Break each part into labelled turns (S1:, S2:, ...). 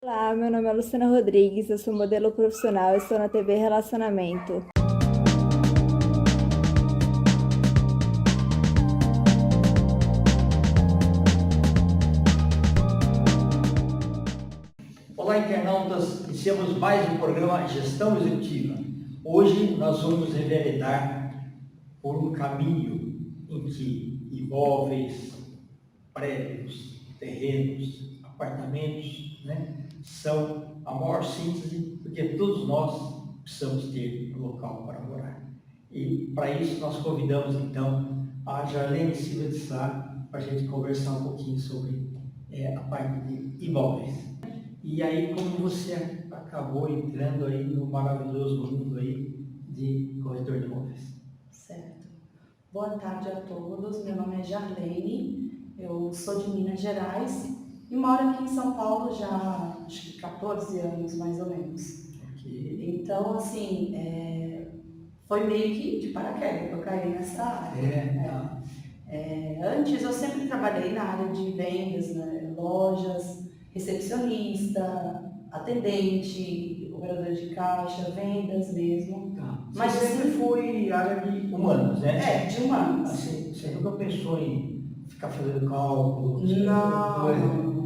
S1: Olá, meu nome é Luciana Rodrigues, eu sou modelo profissional e estou na TV Relacionamento.
S2: Olá, internautas! Iniciamos mais um programa Gestão Executiva. Hoje nós vamos enveredar por um caminho em que imóveis, prédios, terrenos, apartamentos, são a maior síntese, porque todos nós precisamos ter um local para morar. E para isso nós convidamos então a Jarlene Silva de Sá para a gente conversar um pouquinho sobre a parte de imóveis. E aí, como você acabou entrando aí no maravilhoso mundo aí de corretor de imóveis?
S3: Certo. Boa tarde a todos. Meu nome é Jarlene, eu sou de Minas Gerais e moro aqui em São Paulo já há acho que 14 anos, mais ou menos.
S2: Ok.
S3: Então, assim, foi meio que de paraquedas, eu caí nessa área. Antes eu sempre trabalhei na área de vendas, né? Lojas, recepcionista, atendente, operador de caixa, vendas mesmo.
S2: Mas sempre foi área de humanos, né?
S3: De humanos.
S2: Assim, você nunca pensou em ficar fazendo cálculo?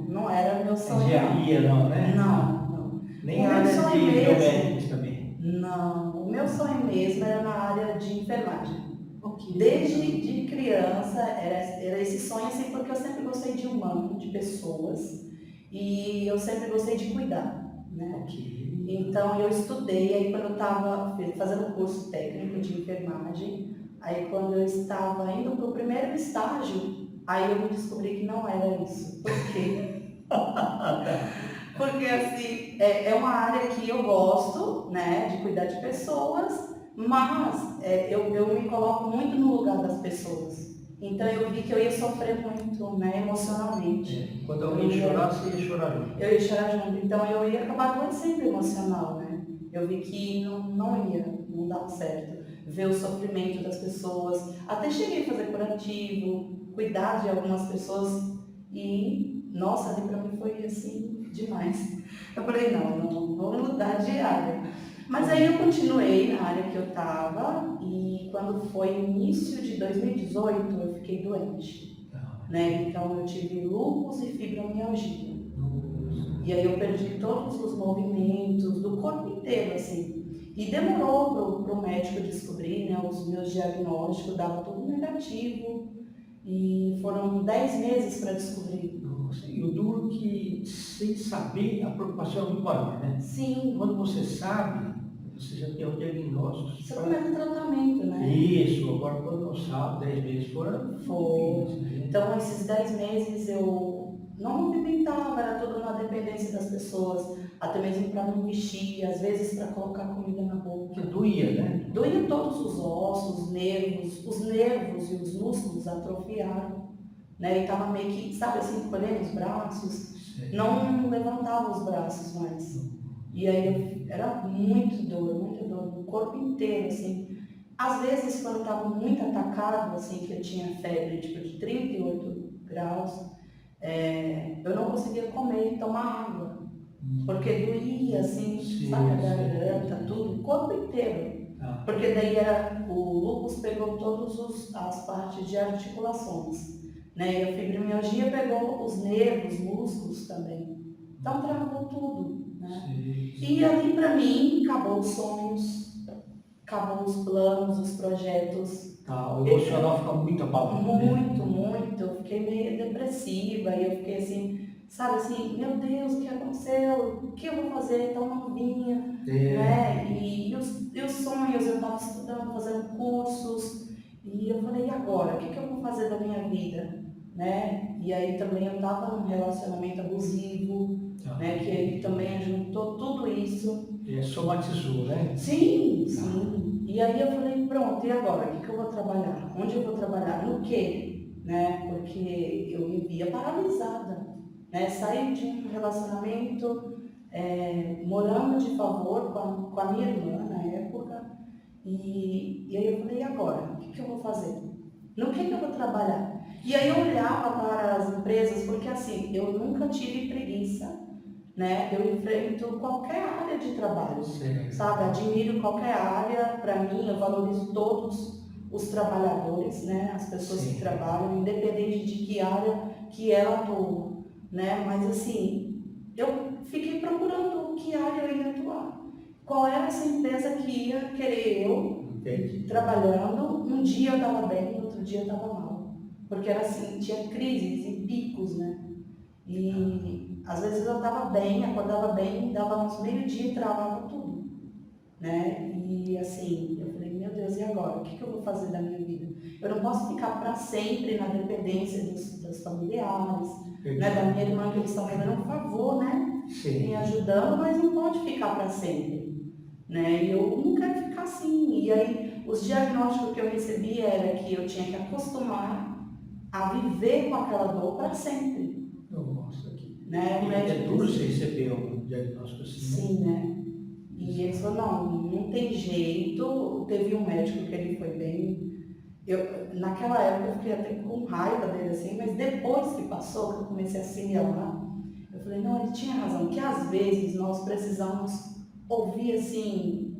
S3: Não era meu sonho.
S2: Engenharia, não, né?
S3: Não.
S2: Nem
S3: O
S2: a
S3: meu
S2: área
S3: sonho
S2: de
S3: mesmo.
S2: biomédicos também?
S3: Não, o meu sonho mesmo era na área de enfermagem.
S2: Ok.
S3: Desde de criança era esse sonho, assim, porque eu sempre gostei de humano, de pessoas, e eu sempre gostei de cuidar, né?
S2: Ok.
S3: Então eu estudei, aí quando eu estava fazendo o curso técnico de enfermagem, aí quando eu estava indo para o primeiro estágio, aí eu me descobri que não era isso. Por quê? Porque assim, é uma área que eu gosto, né, de cuidar de pessoas, mas eu me coloco muito no lugar das pessoas. Então eu vi que eu ia sofrer muito, né, emocionalmente.
S2: Quando alguém chorar, você ia chorar junto.
S3: Eu ia chorar junto, então eu ia acabar doendo sempre emocional, né? Eu vi que não dava certo. Ver o sofrimento das pessoas. Até cheguei a fazer curativo, cuidar de algumas pessoas e, nossa, ali pra mim foi assim, demais. Eu falei, não, vou mudar de área. Mas aí eu continuei na área que eu estava e quando foi início de 2018 eu fiquei doente, né? Então eu tive lúpus e fibromialgia. E aí eu perdi todos os movimentos do corpo inteiro, assim. E demorou para o médico descobrir, né, os meus diagnósticos, dava tudo negativo. E foram 10 meses para descobrir.
S2: Nossa, e o duro que, sem saber, a preocupação é muito maior, né?
S3: Sim.
S2: Quando você sabe, você já tem o diagnóstico.
S3: Você começa o tratamento, né?
S2: Isso, agora quando não sabe, 10 meses foram.
S3: Foi. Então, esses 10 meses eu não movimentava, era tudo na dependência das pessoas, até mesmo para não vestir, às vezes para colocar comida na boca.
S2: Que doía, né?
S3: Doía todos os ossos, os nervos e os músculos atrofiaram, né? E estava meio que, sabe assim, encolhendo os braços, não levantava os braços mais. E aí era muito dor, no corpo inteiro, assim. Às vezes, quando eu estava muito atacado, assim, que eu tinha febre tipo de 38 graus, eu não conseguia comer e tomar água, porque doía, assim, sabe, a garganta, tudo, o corpo inteiro. Porque daí o lúpus pegou todas as partes de articulações, né? E a fibromialgia pegou os nervos, músculos também. Então travou tudo, né? E ali para mim acabou os sonhos, acabou os planos, os projetos.
S2: O emocional fica muito abalado.
S3: Muito. Eu fiquei meio depressiva e eu fiquei assim, sabe assim, meu Deus, o que aconteceu? O que eu vou fazer tão novinha? Né? E os sonhos, eu estava estudando, fazendo cursos, e eu falei, e agora? O que eu vou fazer da minha vida? Né? E aí também eu estava num relacionamento abusivo, né? Que ele também juntou tudo isso.
S2: Somatizou, né?
S3: Sim. E aí eu falei, pronto, e agora? O que eu vou trabalhar? Onde eu vou trabalhar? No quê? Né? Porque eu me via paralisada, né? Saí de um relacionamento, morando de favor com a minha irmã na época, e aí eu falei, e agora? O que eu vou fazer? No que eu vou trabalhar? E aí eu olhava para as empresas, porque assim, eu nunca tive preguiça né? Eu enfrento qualquer área de trabalho,
S2: Certo.
S3: sabe? Admiro qualquer área, para mim, eu valorizo todos os trabalhadores, né? As pessoas
S2: Sim.
S3: que trabalham, independente de que área que ela atua, né? Mas assim, eu fiquei procurando que área eu ia atuar. Qual era essa empresa que ia querer eu
S2: Entendi.
S3: trabalhando? Um dia eu estava bem, outro dia eu estava mal. Porque era assim, tinha crises e picos, né? E às vezes eu estava bem, acordava bem, dava uns meio-dia e travava tudo, né? E assim, eu falei, meu Deus, e agora? O que eu vou fazer da minha vida? Eu não posso ficar para sempre na dependência dos familiares, né? Da minha irmã, que eles estão fazendo um favor, né?
S2: Sim.
S3: Me ajudando, mas não pode ficar para sempre, né? E eu não quero ficar assim. E aí, os diagnósticos que eu recebi era que eu tinha que acostumar a viver com aquela dor para sempre.
S2: Nossa, aqui.
S3: Né? O
S2: É
S3: médico
S2: duro
S3: disse,
S2: você receber um diagnóstico assim, né?
S3: sim, né? E ele falou, não tem jeito. Teve um médico que ele foi bem. Naquela época eu fiquei até com raiva dele assim, mas depois que passou, que eu comecei a assimilar, eu falei, não, ele tinha razão, que às vezes nós precisamos ouvir assim,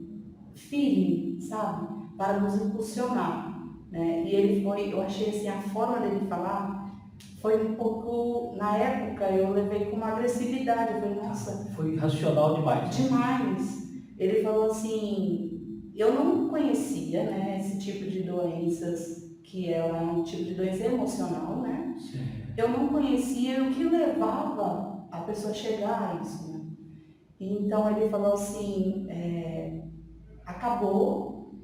S3: firme, sabe? Para nos impulsionar, né? E ele foi, eu achei assim, a forma dele falar foi um pouco, na época eu levei com uma agressividade, eu falei, nossa,
S2: Foi racional demais.
S3: demais. Ele falou assim, eu não conhecia, né, esse tipo de doenças, que é um tipo de doença emocional, né?
S2: Sim.
S3: Eu não conhecia o que levava a pessoa a chegar a isso, né? Então ele falou assim, acabou,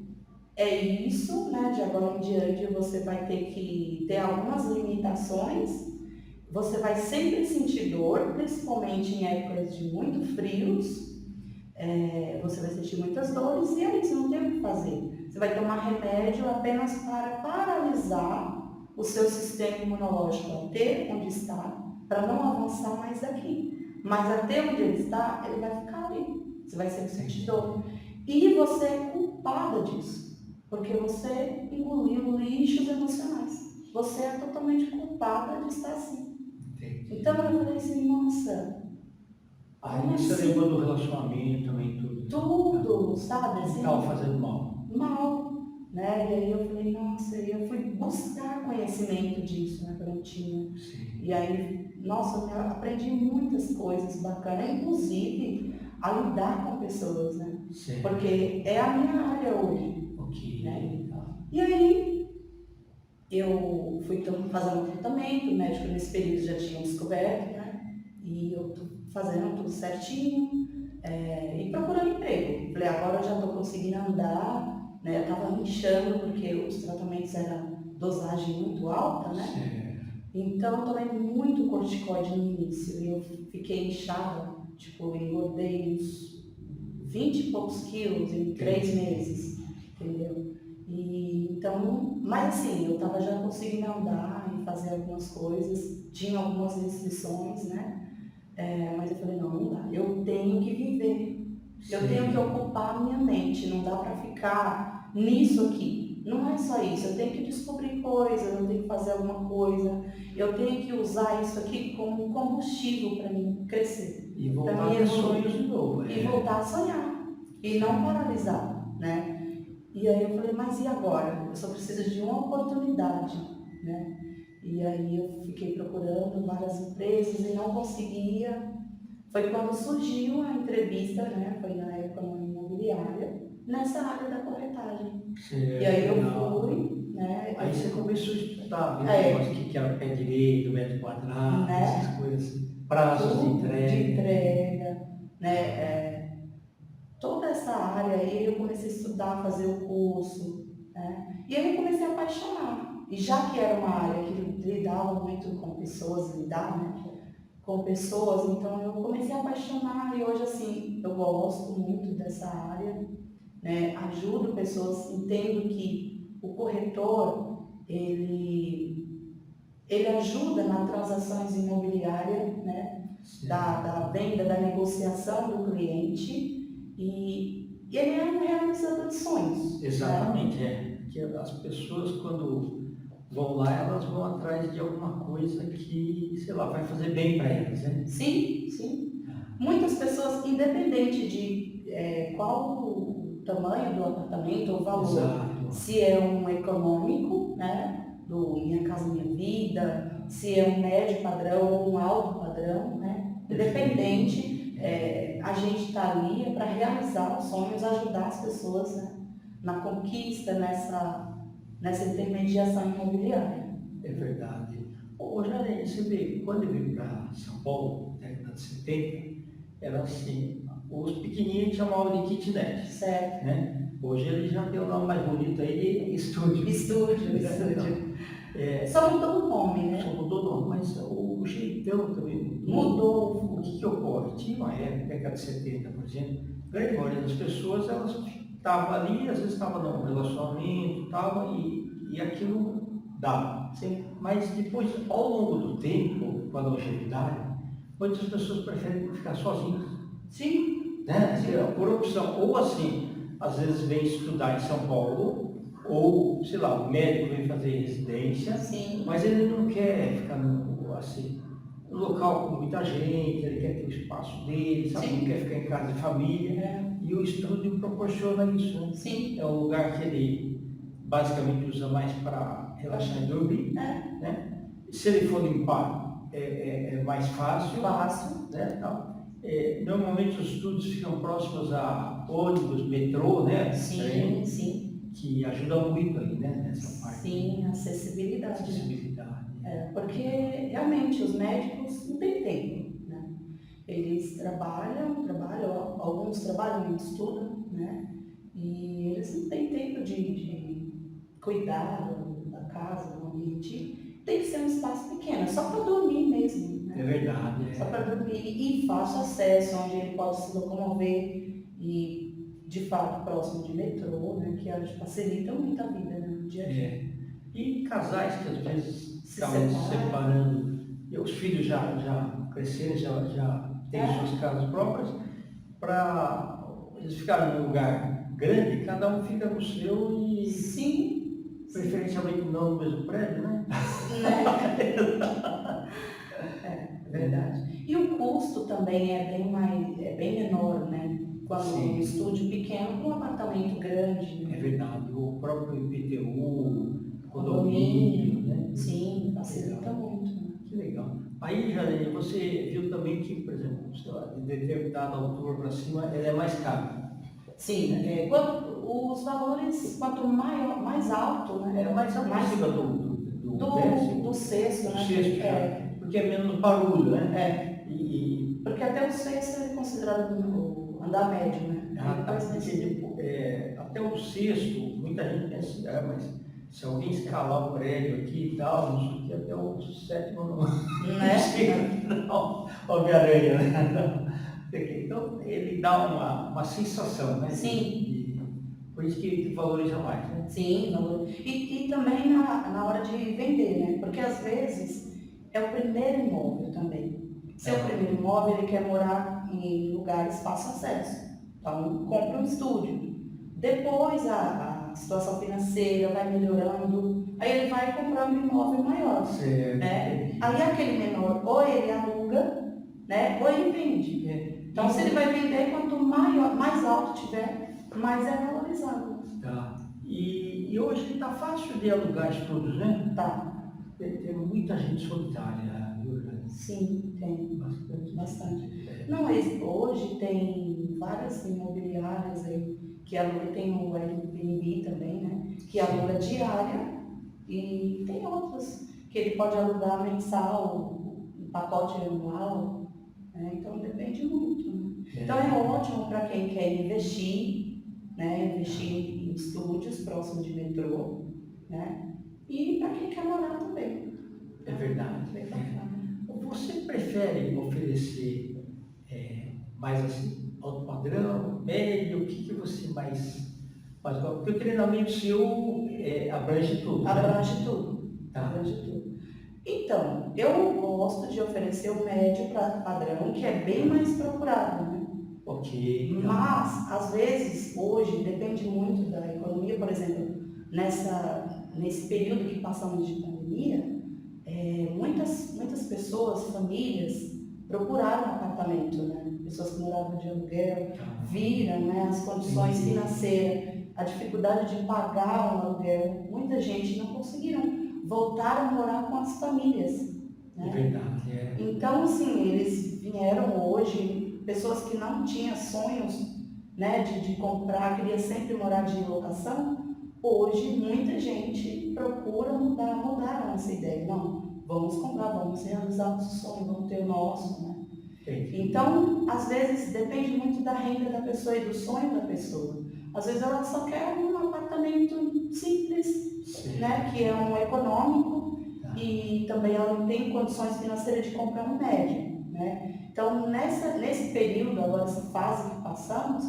S3: é isso, né? De agora em diante você vai ter que ter algumas limitações, você vai sempre sentir dor, principalmente em épocas de muito frios, você vai sentir muitas dores e aí você não tem o que fazer. Você vai tomar remédio apenas para paralisar o seu sistema imunológico até onde está, para não avançar mais daqui. Mas até onde ele está, ele vai ficar ali. Você vai sempre sentir dor. E você é culpada disso, porque você engoliu lixos emocionais. Você é totalmente culpada de estar assim.
S2: Entendi.
S3: Então eu falei assim, nossa,
S2: Aí você levou do relacionamento também, tudo.
S3: tudo, sabe? Assim,
S2: Estava fazendo mal.
S3: mal, né? E aí eu falei, nossa, e eu fui buscar conhecimento disso, né? Que eu não tinha.
S2: Sim.
S3: E aí, nossa, eu aprendi muitas coisas bacanas, inclusive a lidar com pessoas, né?
S2: Sim.
S3: Porque é a minha área hoje.
S2: Ok.
S3: Né? E aí, eu fui fazendo um tratamento, o médico nesse período já tinha descoberto, né? E eu tô fazendo tudo certinho, e procurando emprego. Falei, agora eu já estou conseguindo andar, né? Eu estava inchando porque os tratamentos eram dosagem muito alta, né?
S2: Sim.
S3: Então eu tomei muito corticoide no início e eu fiquei inchada, tipo, engordei uns 20 e poucos quilos em 3 meses, entendeu? E, então, mas assim, eu estava já conseguindo andar e fazer algumas coisas, tinha algumas restrições, né? Mas eu falei, não dá, eu tenho que viver, eu tenho que ocupar a minha mente, não dá para ficar nisso aqui. Não é só isso, eu tenho que descobrir coisas, eu tenho que fazer alguma coisa, eu tenho que usar isso aqui como combustível para mim crescer.
S2: E voltar a ter sonhos de novo.
S3: E voltar a sonhar, e não paralisar, né? E aí eu falei, mas e agora? Eu só preciso de uma oportunidade, né? E aí eu fiquei procurando várias empresas e não conseguia. Foi quando surgiu a entrevista, né? Foi na época numa imobiliária, nessa área da corretagem.
S2: Certo.
S3: E aí eu fui, né?
S2: Aí você começou a estudar,
S3: É.
S2: o que era pé direito, metro quadrado,
S3: Né?
S2: essas coisas assim. Prazos de
S3: Tudo
S2: entrega.
S3: né? Toda essa área aí eu comecei a estudar, fazer o curso, né? E aí eu comecei a apaixonar. E já que era uma área que lidava muito com pessoas, né? Com pessoas, então eu comecei a apaixonar e hoje assim, eu gosto muito dessa área, né? Ajudo pessoas, entendo que o corretor, ele ajuda nas transações imobiliárias, né? Da venda, da negociação do cliente e ele é um realizador de sonhos.
S2: Exatamente, Porque as pessoas quando vão lá, elas vão atrás de alguma coisa que, sei lá, vai fazer bem para elas, né?
S3: Sim, sim. Muitas pessoas, independente de qual o tamanho do apartamento ou valor,
S2: Exato.
S3: se é um econômico, né, do Minha Casa Minha Vida, se é um médio padrão ou um alto padrão, né, independente, a gente está ali para realizar os sonhos, ajudar as pessoas, né, na conquista, nessa intermediação imobiliária.
S2: É verdade. Ô, Jane, você vê, quando eu vim para São Paulo, na década de 70, era assim, os pequenininhos chamavam de kitnet,
S3: Certo.
S2: né? Hoje ele já tem o nome mais bonito aí, estúdio.
S3: Estúdio. Só mudou o nome, né?
S2: Só mudou o nome, mas o jeitão também
S3: Mudou.
S2: O que ocorre? Tinha uma época, década de 70, por exemplo, a grande maioria das pessoas, elas estavam ali, às vezes estavam num relacionamento, e aquilo dava.
S3: Sim.
S2: Mas depois, ao longo do tempo, com a longevidade, muitas pessoas preferem ficar sozinhas.
S3: Sim.
S2: Né? Por opção, ou assim, às vezes vem estudar em São Paulo, ou, sei lá, o médico vem fazer residência,
S3: Sim.
S2: mas ele não quer ficar assim, no local com muita gente, ele quer ter o espaço dele, sabe? Não quer ficar em casa de família. E o estúdio proporciona isso, né?
S3: Sim.
S2: É um lugar que ele basicamente usa mais para relaxar e dormir, né? Se ele for limpar, é mais fácil. Né? Então, normalmente os estúdios ficam próximos a ônibus, metrô, né?
S3: Sim, sim.
S2: Que ajuda muito aí, né? Nessa parte.
S3: Sim, acessibilidade. Porque realmente os médicos não têm tempo, né? Eles trabalham, alguns trabalham e estudam, né? E eles não têm tempo de cuidar da casa, do ambiente. Tem que ser um espaço pequeno, só para dormir mesmo, né?
S2: É verdade.
S3: Só para dormir e fácil acesso, onde ele pode se locomover e, de fato, próximo de metrô, né? Que facilita muito a vida, né? No dia a dia.
S2: E casais que às vezes estavam se separando, e os filhos já cresceram, já têm suas casas próprias, para eles ficarem num lugar grande, cada um fica no seu e
S3: Sim.
S2: Preferencialmente não no mesmo prédio, né?
S3: É verdade. E o custo também é bem menor, né? Quando um estúdio pequeno com um apartamento grande. Né?
S2: É verdade. O próprio IPTU, condomínio, né?
S3: Sim, facilita muito. Né?
S2: Que legal. Aí, Janine, você viu também que, por exemplo, de determinada altura para cima, ela é mais cara.
S3: Sim, os valores, quanto mais alto, né?
S2: É mais acima
S3: do sexto, né?
S2: Sexto, porque é menos barulho, né?
S3: Porque até o sexto é considerado o andar médio, né?
S2: Até o sexto, muita gente pensa, mas se alguém escalar o prédio aqui e tal, não sei o que, até o sétimo não chega, não, Homem-Aranha, né? Então, ele dá uma sensação, né?
S3: Sim.
S2: Por isso que valoriza mais, né?
S3: Sim, e também na hora de vender, né? Porque às vezes é o primeiro imóvel também. Se é o primeiro imóvel, ele quer morar em lugares fácil acesso. Então, compra um estúdio. Depois a situação financeira vai melhorando, aí ele vai comprando um imóvel maior.
S2: Certo.
S3: Né? Aí aquele menor, ou ele aluga, né? Ou ele vende. Então, se ele vai vender, quanto mais alto tiver, mais é valorizado.
S2: Tá. E hoje está fácil de alugar estúdios, né?
S3: Tá.
S2: Tem muita gente solitária, viu, Jane?
S3: Sim, tem. Bastante. Não, mas hoje tem várias imobiliárias aí que aluga, tem o Airbnb também, né? Que aluga diária e tem outras que ele pode alugar mensal, um pacote anual, né? Então depende muito, né? Então é ótimo para quem quer investir, né? Investir em estúdios próximos de metrô, né? E para quem quer morar também.
S2: É verdade. Você prefere oferecer mais assim, alto padrão, médio? O que você mais gosta? Porque o treinamento seu abrange tudo.
S3: Abrange tudo.
S2: Tá.
S3: Abrange tudo. Então, eu gosto de oferecer o médio padrão, que é bem mais procurado, né?
S2: Ok. Então.
S3: Mas, às vezes, hoje, depende muito da economia. Por exemplo, nesse período que passamos de pandemia, muitas pessoas, famílias, procuraram um apartamento, né? Pessoas que moravam de aluguel, viram, né, as condições financeiras, a dificuldade de pagar um aluguel. Muita gente não conseguiram voltar a morar com as famílias,
S2: É
S3: né?
S2: verdade, é.
S3: Então, assim, eles vieram hoje, pessoas que não tinham sonhos, né, de comprar, queria sempre morar de locação. Hoje, muita gente procura mudaram essa ideia. Não, vamos comprar, vamos realizar nosso sonho, vamos ter o nosso, né?
S2: Entendi.
S3: Então, às vezes, depende muito da renda da pessoa e do sonho da pessoa. Às vezes, ela só quer um apartamento simples,
S2: Sim.
S3: né, que é um econômico,
S2: Tá.
S3: e também ela não tem condições financeiras de comprar um médio, né? Então, nesse período, agora, essa fase que passamos,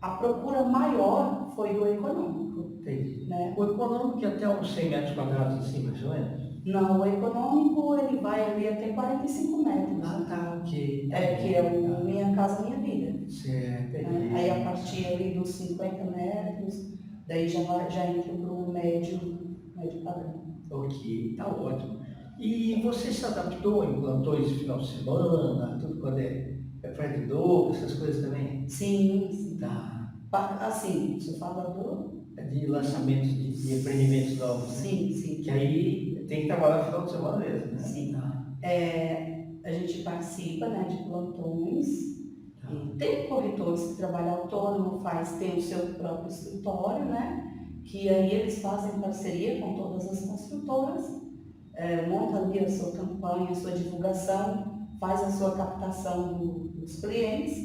S3: a procura maior foi do econômico,
S2: Entendi.
S3: né?
S2: O econômico é até uns 100 metros quadrados assim, mais ou menos?
S3: Não, o econômico, ele vai ali até 45 metros,
S2: Tá, ok.
S3: que é o Minha Casa Minha Vida.
S2: Certo,
S3: Né?
S2: entendi.
S3: Aí, a partir ali dos 50 metros, daí já entra para o médio padrão.
S2: Ok, tá ótimo. E você se adaptou, implantou esse final de semana, tudo quando é prédio novo, essas coisas também?
S3: Sim, sim.
S2: Tá.
S3: Assim, você fala do...
S2: De lançamentos de empreendimentos novos, né?
S3: Sim, sim.
S2: Que aí tem que trabalhar no final de semana mesmo, né?
S3: Sim.
S2: Tá.
S3: A gente participa, né, de plantões.
S2: Tá.
S3: E tem corretores que trabalham autônomo, tem o seu próprio escritório, né? Que aí eles fazem parceria com todas as construtoras, monta ali a sua campanha, a sua divulgação, faz a sua captação dos clientes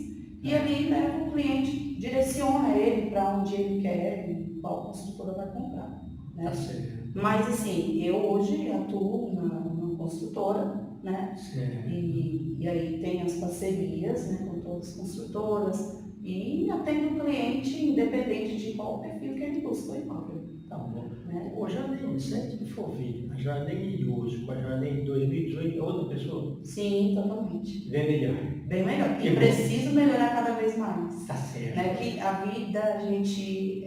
S3: e ali, né, o cliente direciona ele para onde ele quer e qual construtora vai comprar, né?
S2: Tá certo.
S3: Mas assim, eu hoje atuo numa construtora, né?
S2: Certo.
S3: E aí tem as parcerias, né, com todas as construtoras e atendo o cliente independente de qual perfil que ele busca o imóvel.
S2: Tá bom.
S3: Né?
S2: O Jardim, se a gente for ver a Jardim de hoje com a Jardim de 2018, é outra pessoa?
S3: Sim, totalmente.
S2: Bem melhor.
S3: Bem melhor.
S2: Que
S3: E
S2: bom.
S3: preciso melhorar cada vez mais.
S2: Tá certo.
S3: Né? Que a vida, a gente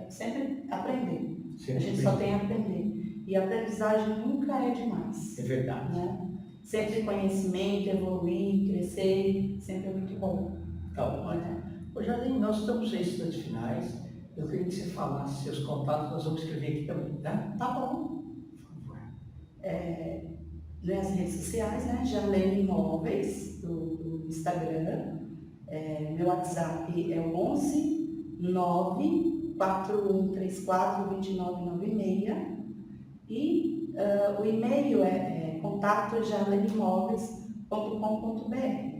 S3: sempre aprender.
S2: Sempre
S3: A gente só tem a aprender. E a aprendizagem nunca é demais.
S2: É verdade.
S3: Né? Sempre conhecimento, evoluir, crescer, sempre é muito bom.
S2: Tá ótimo. Ô Jardim, nós estamos em instantes finais. Eu queria que você falasse seus contatos, nós vamos escrever aqui também, tá?
S3: Tá bom.
S2: Por favor.
S3: Nas redes sociais, né? Jarlene Imóveis, do Instagram. Meu WhatsApp é o 11 94134 2996 e o e-mail é contato@jarleneimóveis.com.br.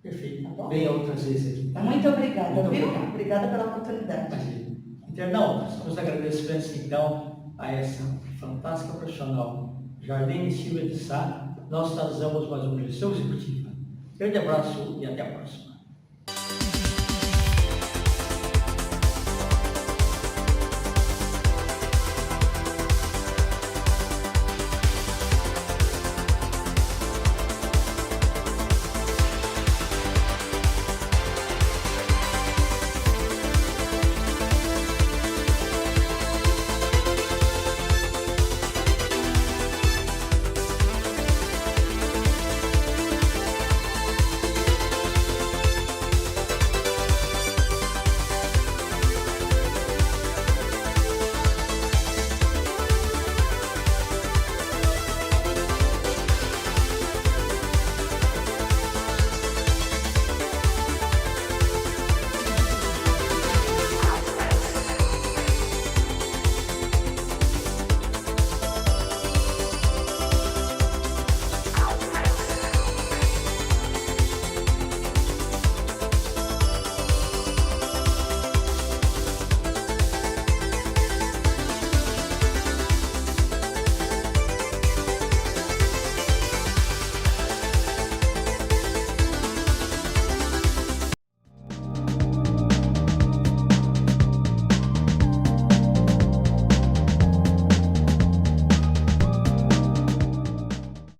S2: Perfeito.
S3: Tá bom?
S2: Venha outras vezes aqui, tá?
S3: Muito obrigada,
S2: Muito
S3: viu?
S2: obrigado.
S3: Obrigada pela oportunidade.
S2: Imagina. Internautas, os agradecimentos então a essa fantástica profissional, Jardim Silva de Sá. Nós finalizamos mais uma gestão executiva. Grande abraço e até a próxima.